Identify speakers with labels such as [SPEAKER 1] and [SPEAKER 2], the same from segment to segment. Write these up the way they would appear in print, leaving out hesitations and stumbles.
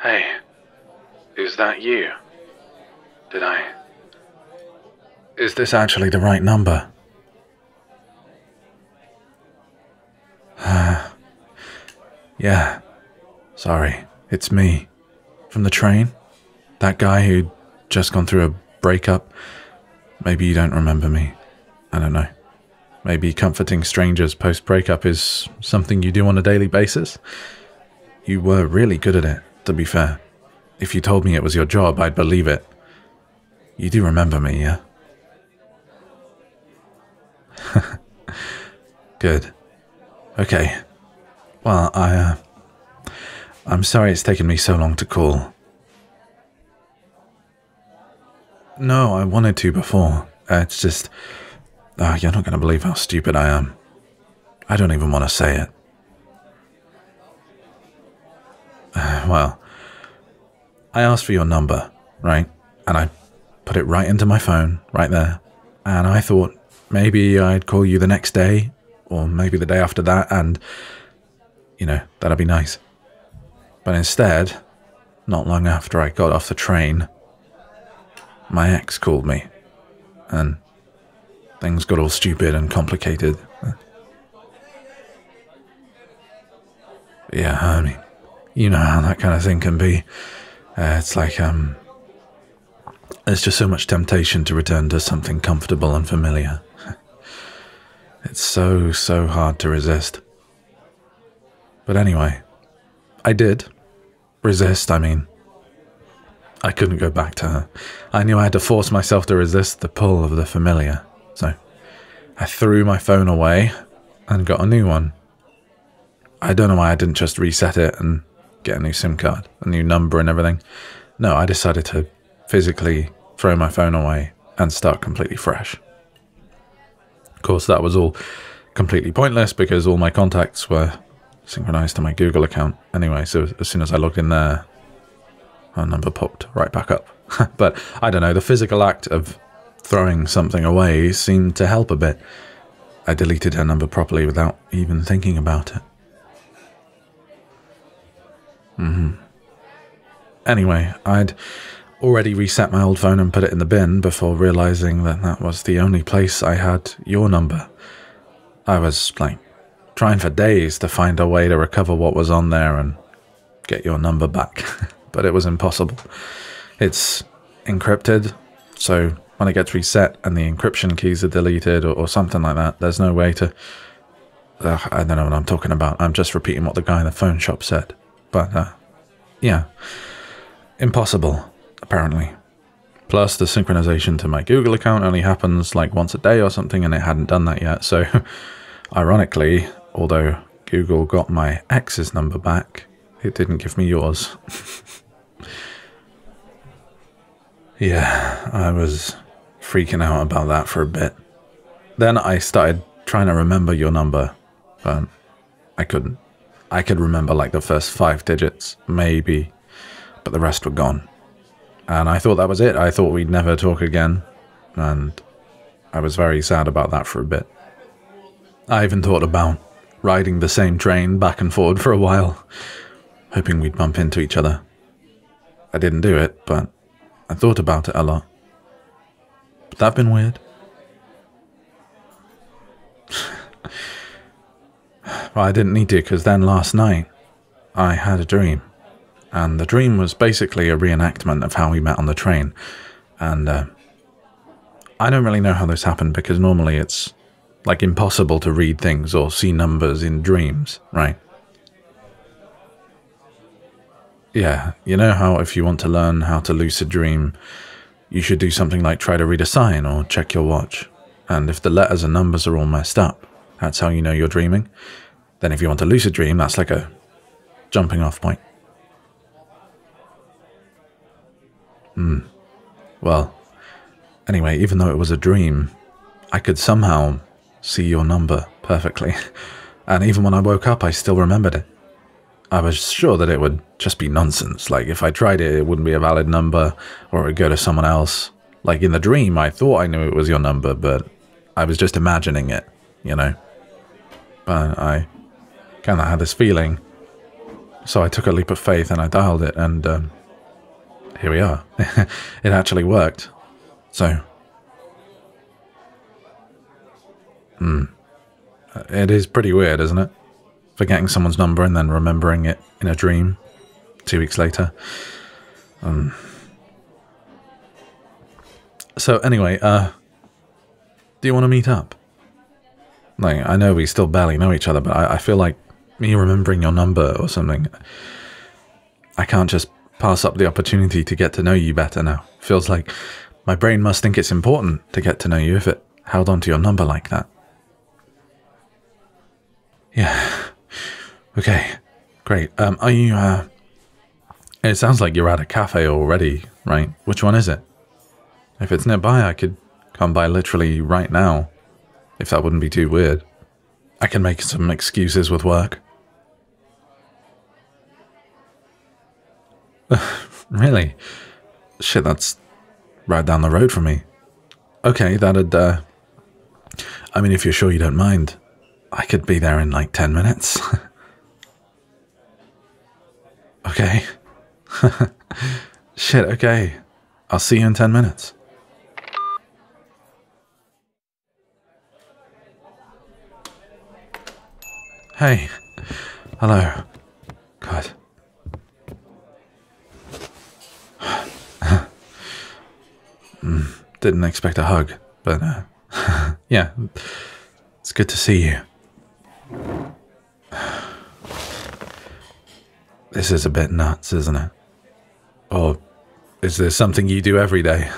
[SPEAKER 1] Hey, is that you? Is this actually the right number? Yeah, sorry, it's me. From the train? That guy who'd just gone through a breakup? Maybe you don't remember me. I don't know. Maybe comforting strangers post-breakup is something you do on a daily basis? You were really good at it, to be fair. If you told me it was your job, I'd believe it. You do remember me, yeah? Good. Okay. Well, I'm sorry it's taken me so long to call. No, I wanted to before. It's just... you're not going to believe how stupid I am. I don't even want to say it. Well, I asked for your number, right? And I put it right into my phone, right there. And I thought maybe I'd call you the next day, or maybe the day after that, and, that'd be nice. But instead, not long after I got off the train, my ex called me, and things got all stupid and complicated. Yeah, I mean, you know how that kind of thing can be. It's like, there's just so much temptation to return to something comfortable and familiar. It's so hard to resist. But anyway, I did resist, I mean. I couldn't go back to her. I knew I had to force myself to resist the pull of the familiar. So I threw my phone away and got a new one. I don't know why I didn't just reset it and get a new SIM card, a new number and everything. No, I decided to physically throw my phone away and start completely fresh. Of course, that was all completely pointless because all my contacts were synchronized to my Google account anyway, so as soon as I logged in there, her number popped right back up. But I don't know, the physical act of throwing something away seemed to help a bit. I deleted her number properly without even thinking about it. Anyway, I'd already reset my old phone and put it in the bin before realizing that that was the only place I had your number. I was, trying for days to find a way to recover what was on there and get your number back, but it was impossible. It's encrypted, so when it gets reset and the encryption keys are deleted or something like that, there's no way to... I don't know what I'm talking about. I'm just repeating what the guy in the phone shop said. But, yeah. Impossible, apparently. Plus, the synchronization to my Google account only happens once a day or something, and it hadn't done that yet. So, ironically, although Google got my ex's number back, it didn't give me yours. Yeah, I was freaking out about that for a bit. Then I started trying to remember your number, but I couldn't. I could remember the first 5 digits, maybe, but the rest were gone. And I thought that was it. I thought we'd never talk again, and I was very sad about that for a bit. I even thought about riding the same train back and forward for a while, hoping we'd bump into each other. I didn't do it, but I thought about it a lot. Would that have been weird? Well, I didn't need to, because then last night, I had a dream. And the dream was basically a reenactment of how we met on the train. And I don't really know how this happened, because normally it's, impossible to read things or see numbers in dreams, right? Yeah, you know how if you want to learn how to lucid dream, you should do something like try to read a sign or check your watch. And if the letters and numbers are all messed up, that's how you know you're dreaming. Then if you want to lucid dream, that's like a jumping off point. Well, anyway, even though it was a dream, I could somehow see your number perfectly. And even when I woke up, I still remembered it. I was sure that it would just be nonsense. If I tried it, it wouldn't be a valid number, or it would go to someone else. In the dream, I thought I knew it was your number, but I was just imagining it, But I kind of had this feeling So I took a leap of faith and I dialed it, and here we are. It actually worked. So, it is pretty weird, isn't it? Forgetting someone's number and then remembering it in a dream 2 weeks later. So anyway, do you want to meet up? Like, I know we still barely know each other, but I feel like me remembering your number or something, I can't just pass up the opportunity to get to know you better now. Feels like my brain must think it's important to get to know you if it held onto your number like that. Yeah. Okay. Great. Are you, it sounds like you're at a cafe already, right? Which one is it? If it's nearby, I could come by literally right now, if that wouldn't be too weird. I can make some excuses with work. Really? Shit, that's right down the road from me. Okay, that'd, I mean, if you're sure you don't mind, I could be there in like 10 minutes. Okay. Shit, okay. I'll see you in 10 minutes. Hey. Hello. God. Didn't expect a hug, but yeah, it's good to see you. This is a bit nuts, isn't it? Or is this something you do every day?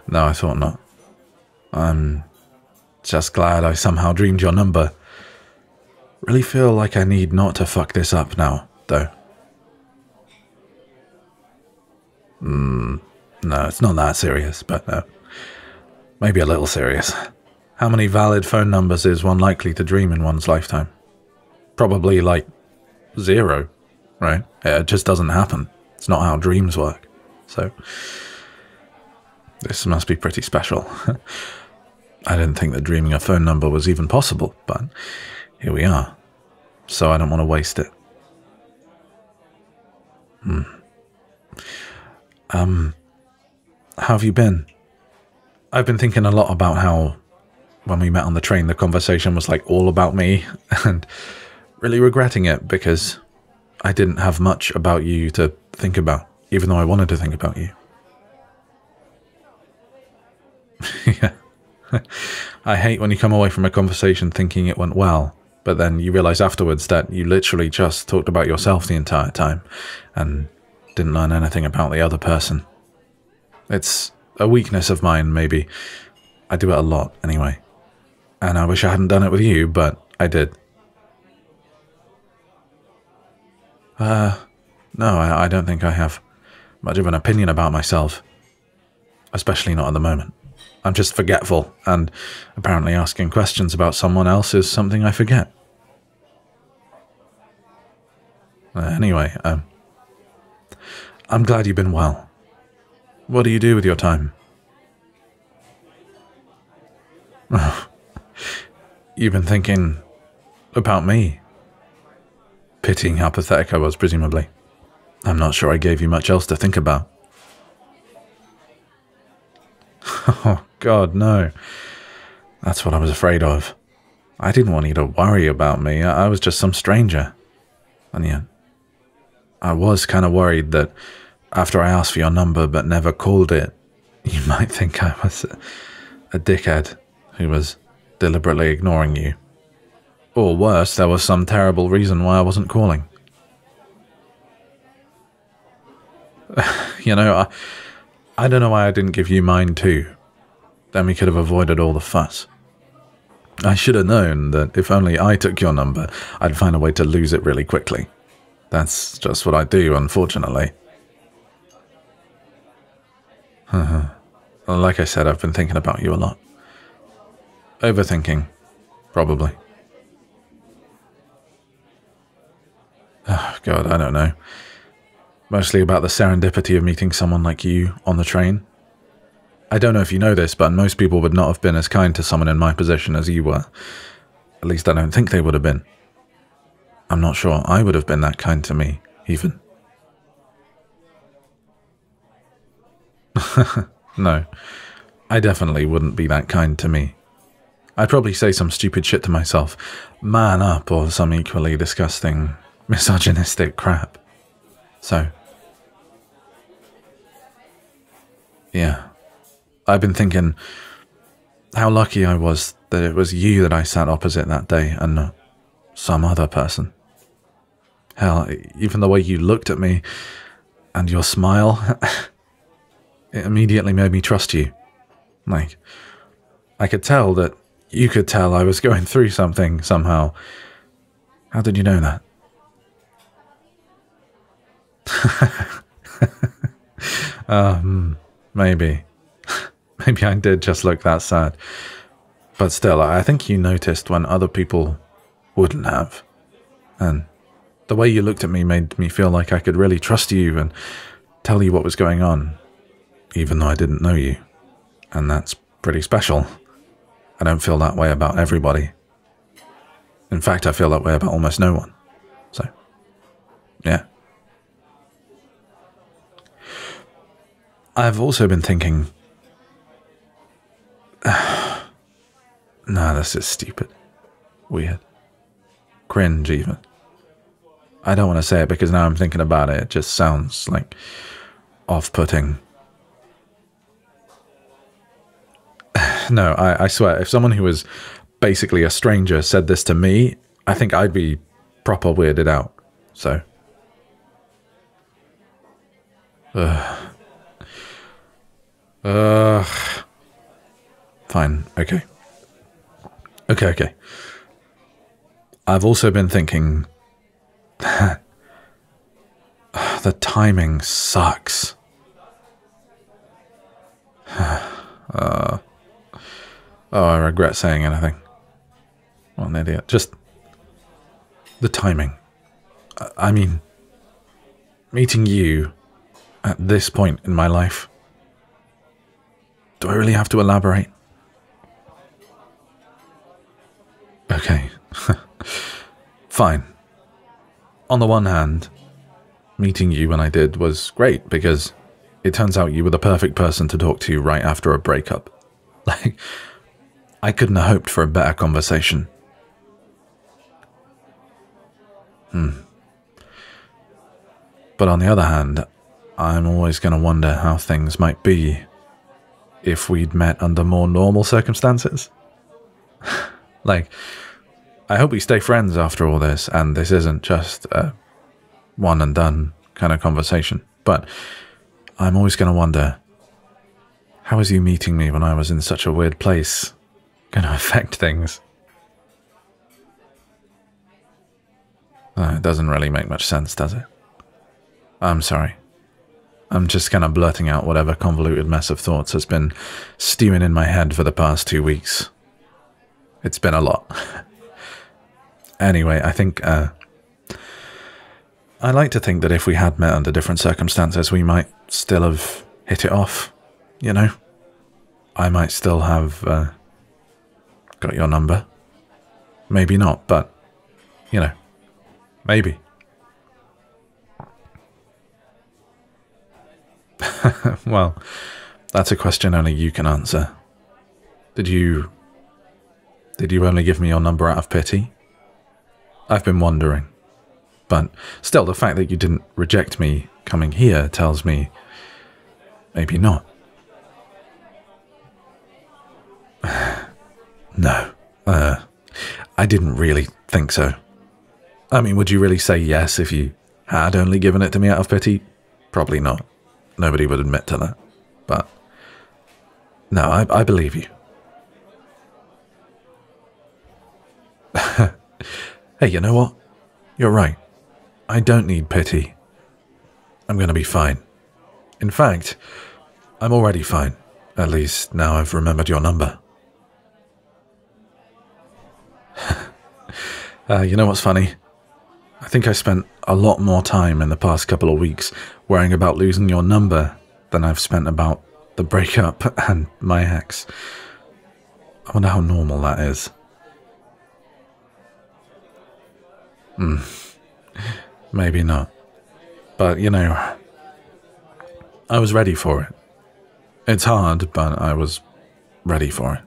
[SPEAKER 1] No, I thought not. I'm just glad I somehow dreamed your number. Really feel like I need not to fuck this up now, though. No, it's not that serious, but maybe a little serious. How many valid phone numbers is one likely to dream in one's lifetime? Probably like 0, right? It just doesn't happen. It's not how dreams work. So, this must be pretty special. I didn't think that dreaming a phone number was even possible, but here we are. So I don't want to waste it. How have you been? I've been thinking a lot about how when we met on the train, the conversation was like all about me, and really regretting it because I didn't have much about you to think about, even though I wanted to think about you. Yeah. I hate when you come away from a conversation thinking it went well, but then you realize afterwards that you literally just talked about yourself the entire time and didn't learn anything about the other person. It's a weakness of mine, maybe. I do it a lot, anyway. And I wish I hadn't done it with you, but I did. No, I don't think I have much of an opinion about myself. Especially not at the moment. I'm just forgetful, and apparently asking questions about someone else is something I forget. Anyway, I'm glad you've been well. What do you do with your time? You've been thinking about me. Pitying how pathetic I was, presumably. I'm not sure I gave you much else to think about. Oh, God, no. That's what I was afraid of. I didn't want you to worry about me. I was just some stranger. And yet, I was kind of worried that after I asked for your number but never called it, you might think I was a dickhead who was deliberately ignoring you. Or worse, there was some terrible reason why I wasn't calling. You know, I don't know why I didn't give you mine too. Then we could have avoided all the fuss. I should have known that if only I took your number, I'd find a way to lose it really quickly. That's just what I do, unfortunately. Like I said, I've been thinking about you a lot. Overthinking, probably. Oh, God, I don't know. Mostly about the serendipity of meeting someone like you on the train. I don't know if you know this, but most people would not have been as kind to someone in my position as you were. At least I don't think they would have been. I'm not sure I would have been that kind to me, even. No, I definitely wouldn't be that kind to me. I'd probably say some stupid shit to myself, man up, or some equally disgusting, misogynistic crap. So, yeah, I've been thinking how lucky I was that it was you that I sat opposite that day and not some other person. Hell, even the way you looked at me and your smile, it immediately made me trust you. Like, I could tell that you could tell I was going through something somehow. How did you know that? Maybe. Maybe I did just look that sad. But still, I think you noticed when other people wouldn't have. And the way you looked at me made me feel like I could really trust you and tell you what was going on, even though I didn't know you. And that's pretty special. I don't feel that way about everybody. In fact, I feel that way about almost no one. So, yeah. I've also been thinking... Nah, this is stupid. Weird. Cringe, even. I don't want to say it because now I'm thinking about it, it just sounds like off-putting. No, I swear, if someone who was basically a stranger said this to me, I think I'd be proper weirded out. So. Fine, okay. Okay. I've also been thinking that the timing sucks. Oh, I regret saying anything. What an idiot. Just the timing. I mean, meeting you at this point in my life. Do I really have to elaborate? Okay. Fine. On the one hand, meeting you when I did was great because it turns out you were the perfect person to talk to right after a breakup. Like, I couldn't have hoped for a better conversation. But on the other hand, I'm always going to wonder how things might be if we'd met under more normal circumstances. Like, I hope we stay friends after all this, and this isn't just a one and done kind of conversation. But I'm always going to wonder, how is you meeting me when I was in such a weird place going to affect things? It doesn't really make much sense, does it? I'm sorry. I'm just kind of blurting out whatever convoluted mess of thoughts has been stewing in my head for the past 2 weeks. It's been a lot. Anyway, I think, I like to think that if we had met under different circumstances, we might still have hit it off, you know? I might still have, got your number. Maybe not, but, you know, maybe. Well, that's a question only you can answer. Did you only give me your number out of pity? I've been wondering. But still, the fact that you didn't reject me coming here tells me maybe not. No, I didn't really think so. I mean, would you really say yes if you had only given it to me out of pity? Probably not. Nobody would admit to that. But no, I believe you. Hey, you know what? You're right. I don't need pity. I'm going to be fine. In fact, I'm already fine. At least now I've remembered your number. You know what's funny? I think I spent a lot more time in the past couple of weeks worrying about losing your number than I've spent about the breakup and my ex. I wonder how normal that is. Maybe not. But, you know, I was ready for it. It's hard, but I was ready for it.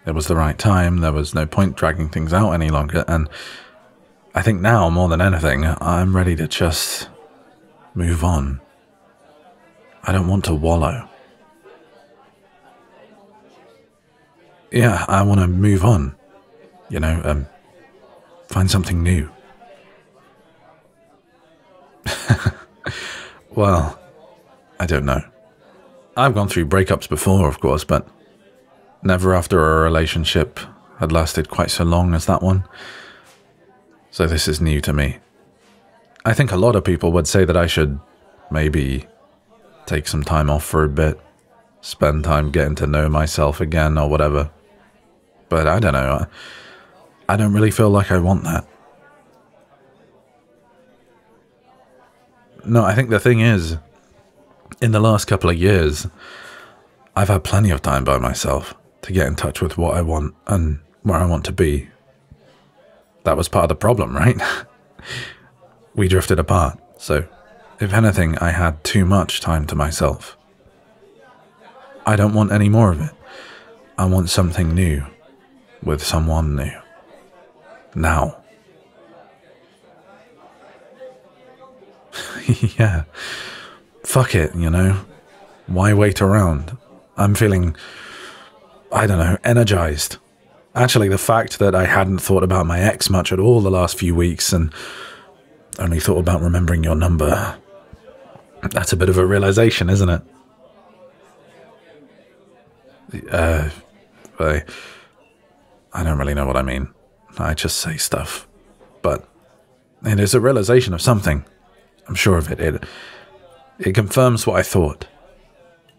[SPEAKER 1] It was the right time, there was no point dragging things out any longer, and I think now, more than anything, I'm ready to just move on. I don't want to wallow. Yeah, I want to move on. You know, find something new. Well, I don't know. I've gone through breakups before, of course, but never after a relationship had lasted quite so long as that one. So this is new to me. I think a lot of people would say that I should maybe take some time off for a bit, spend time getting to know myself again or whatever. But I don't know. I don't really feel like I want that. No, I think the thing is, in the last couple of years, I've had plenty of time by myself to get in touch with what I want and where I want to be. That was part of the problem, right? We drifted apart, so if anything, I had too much time to myself. I don't want any more of it. I want something new, with someone new. Now. Yeah. Fuck it, you know? Why wait around? I'm feeling, I don't know, energized. Actually, the fact that I hadn't thought about my ex much at all the last few weeks and only thought about remembering your number, that's a bit of a realization, isn't it? I don't really know what I mean. I just say stuff. But it is a realization of something. I'm sure of it. It confirms what I thought.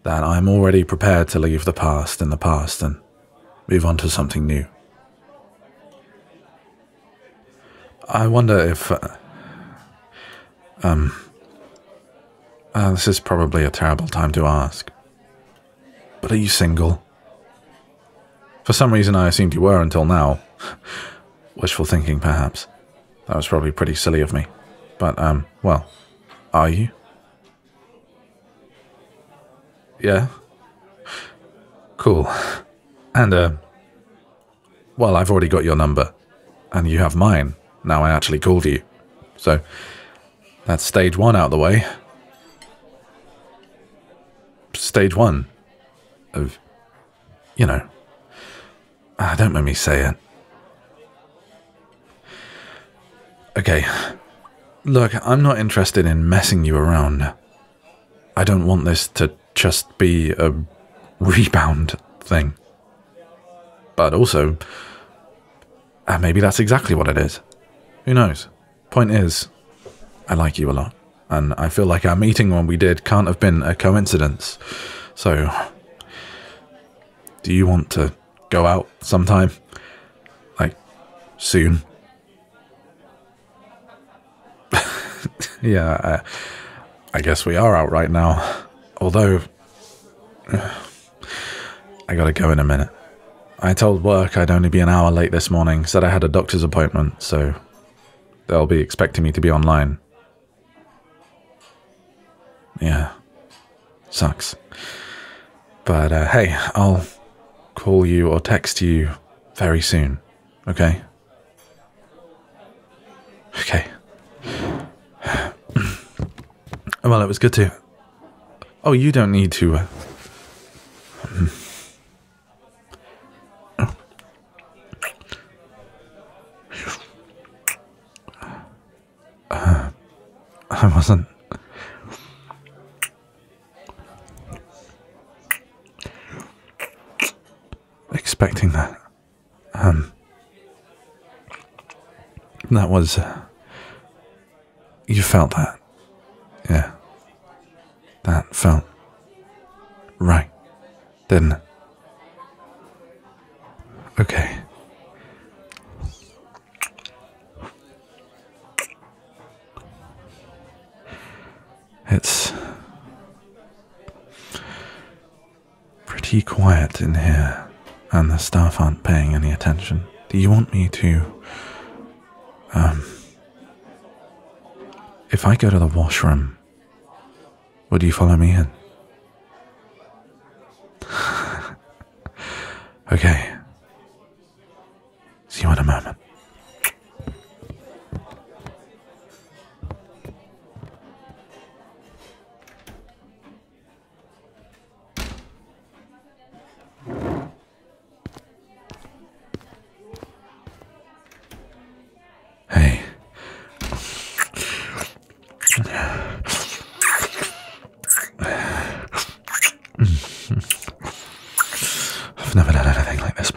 [SPEAKER 1] That I'm already prepared to leave the past in the past and move on to something new. I wonder if... this is probably a terrible time to ask. But are you single? For some reason I assumed you were until now. Wishful thinking, perhaps. That was probably pretty silly of me. But, well, are you? Yeah? Cool. And, well, I've already got your number. And you have mine. Now I actually called you. So, that's stage one out of the way. Stage one of, you know, don't make me say it. Okay, look, I'm not interested in messing you around. I don't want this to just be a rebound thing. But also, maybe that's exactly what it is. Who knows? Point is, I like you a lot. And I feel like our meeting when we did can't have been a coincidence. So, do you want to go out sometime? Like, soon? Yeah, I guess we are out right now. Although, I gotta go in a minute. I told work I'd only be an hour late this morning, said I had a doctor's appointment, so they'll be expecting me to be online. Yeah, sucks. But hey, I'll call you or text you very soon, okay? Okay. Well, it was good to... Oh, you don't need to... I wasn't... expecting that. That was... you felt that. Yeah. That felt right, didn't it? Okay. It's pretty quiet in here, and the staff aren't paying any attention. Do you want me to, If I go to the washroom, would you follow me in? Okay. See you in a moment. Hey. I've never done anything like this